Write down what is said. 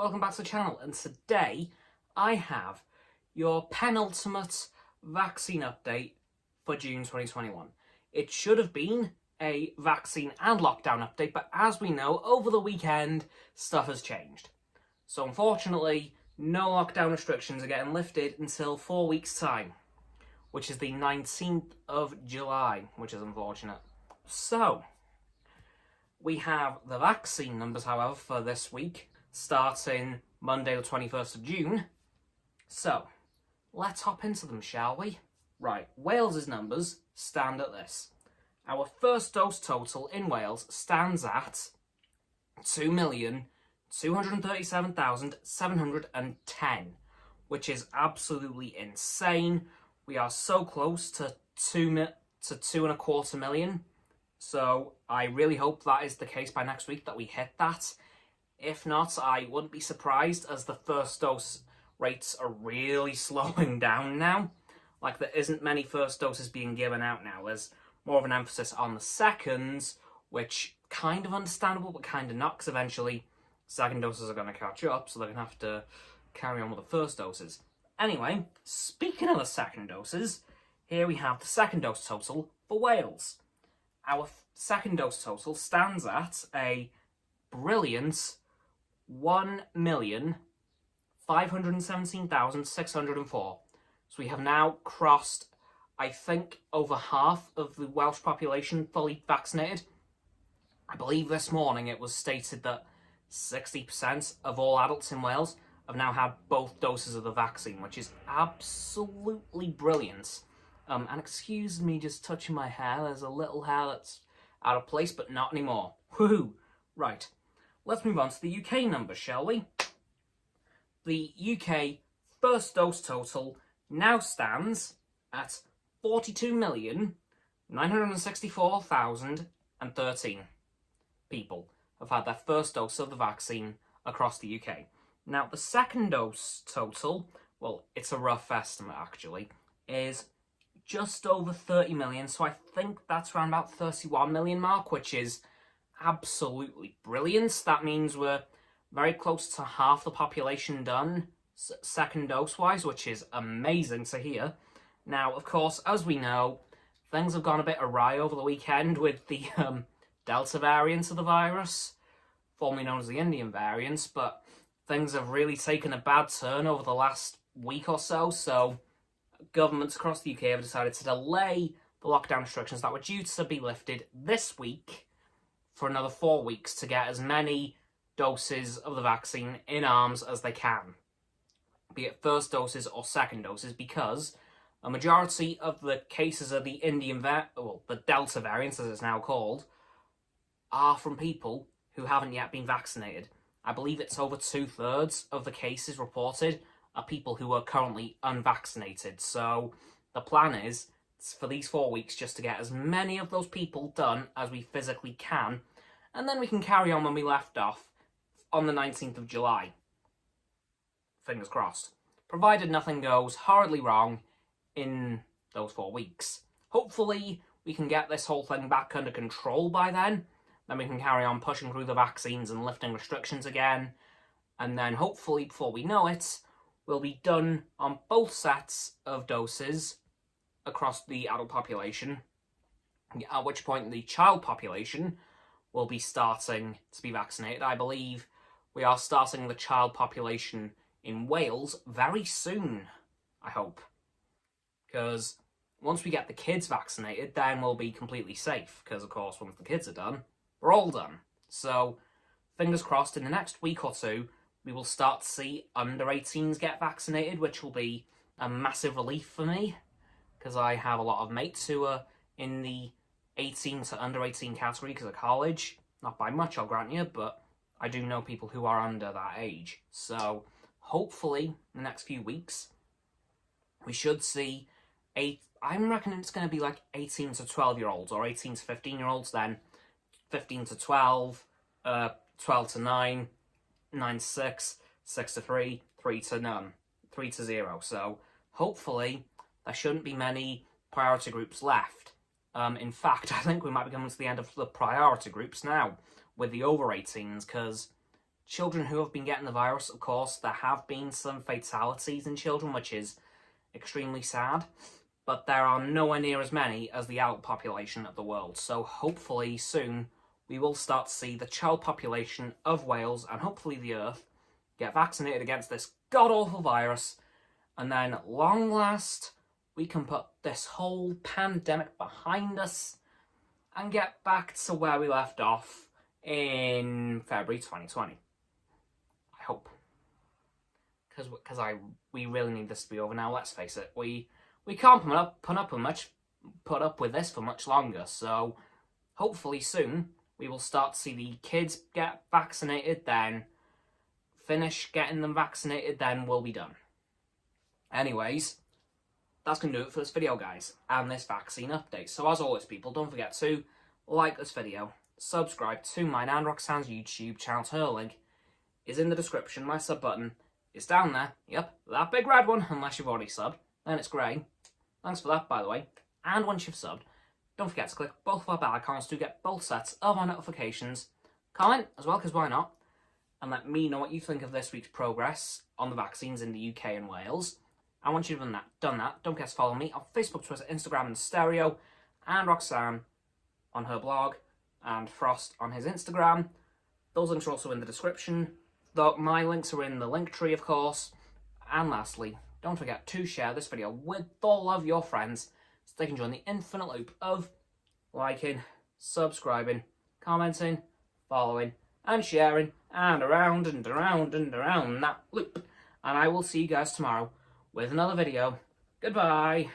welcome back to the channel, and today I have your penultimate vaccine update for June 2021. It should have been a vaccine and lockdown update, but as we know, over the weekend, stuff has changed. So unfortunately, no lockdown restrictions are getting lifted until 4 weeks' time, which is the 19th of July, which is unfortunate. So, we have the vaccine numbers, however, for this week, starting Monday the 21st of June. So, let's hop into them, shall we? Right, Wales's numbers stand at this. Our first dose total in Wales stands at 2,237,710, which is absolutely insane. We are so close to 2.25 million. So I really hope that is the case by next week, that we hit that. If not, I wouldn't be surprised, as the first dose rates are really slowing down now. Like, there isn't many first doses being given out now. There's more of an emphasis on the seconds, which kind of understandable, but kind of not, because eventually second doses are going to catch up, so they're going to have to carry on with the first doses. Anyway, speaking of the second doses, here we have the second dose total for Wales. Our second dose total stands at a brilliant 1,517,604. So we have now crossed, I think, over half of the Welsh population fully vaccinated. I believe this morning it was stated that 60% of all adults in Wales have now had both doses of the vaccine, which is absolutely brilliant. And excuse me just touching my hair, there's a little hair that's out of place, but not anymore. Woohoo! Right, let's move on to the UK numbers, shall we? The UK first dose total now stands at 42,964,013 people have had their first dose of the vaccine across the UK. Now, the second dose total, well, it's a rough estimate actually, is just over 30 million, so I think that's around about 31 million mark, which is absolutely brilliant. That means we're very close to half the population done second dose-wise, which is amazing to hear. Now, of course, as we know, things have gone a bit awry over the weekend with the Delta variant of the virus, formerly known as the Indian variant, but things have really taken a bad turn over the last week or so, so governments across the UK have decided to delay the lockdown restrictions that were due to be lifted this week for another 4 weeks to get as many doses of the vaccine in arms as they can, be it first doses or second doses, because a majority of the cases of the the Delta variant, as it's now called, are from people who haven't yet been vaccinated. I believe it's over 2/3 of the cases reported are people who are currently unvaccinated. So the plan is for these 4 weeks just to get as many of those people done as we physically can, and then we can carry on when we left off on the 19th of July. Fingers crossed. Provided nothing goes horribly wrong in those 4 weeks. Hopefully we can get this whole thing back under control by then. Then we can carry on pushing through the vaccines and lifting restrictions again. And then hopefully, before we know it, we'll be done on both sets of doses across the adult population, at which point the child population will be starting to be vaccinated. I believe we are starting the child population in Wales very soon, I hope. Because once we get the kids vaccinated, then we'll be completely safe. Because, of course, once the kids are done, we're all done. So, fingers crossed, in the next week or two, we will start to see under 18s get vaccinated, which will be a massive relief for me, because I have a lot of mates who are in the 18 to under 18 category because of college. Not by much, I'll grant you, but I do know people who are under that age. So, hopefully, in the next few weeks, we should see I'm reckoning it's going to be like 18 to 12-year-olds, or 18 to 15-year-olds, then 15 to 12, 12 to 9, 9 to 6, 6 to 3, 3 to none, 3 to 0. So hopefully there shouldn't be many priority groups left. In fact, I think we might be coming to the end of the priority groups now with the over 18s, because children who have been getting the virus. Of course, there have been some fatalities in children, which is extremely sad, but there are nowhere near as many as the adult population of the world. So hopefully soon we will start to see the child population of Wales and hopefully the Earth get vaccinated against this god-awful virus, and then at long last we can put this whole pandemic behind us and get back to where we left off in February 2020. I hope. Because we really need this to be over now. Let's face it, we can't put up with this for much longer. So hopefully soon we will start to see the kids get vaccinated, then finish getting them vaccinated, then we'll be done. Anyways, that's going to do it for this video, guys, and this vaccine update. So as always, people, don't forget to like this video, subscribe to mine and Roxanne's YouTube channel. Her link is in the description. My sub button is down there. Yep, that big red one, unless you've already subbed. Then it's grey. Thanks for that, by the way. And once you've subbed, don't forget to click both of our bell icons to get both sets of our notifications. Comment as well, because why not? And let me know what you think of this week's progress on the vaccines in the UK and Wales. And once you've done that, don't forget to follow me on Facebook, Twitter, Instagram, and Stereo, and Roxanne on her blog, and Frost on his Instagram. Those links are also in the description, though my links are in the link tree, of course. And lastly, don't forget to share this video with all of your friends so they can join the infinite loop of liking, subscribing, commenting, following, and sharing, and around and around and around that loop. And I will see you guys tomorrow with another video. Goodbye.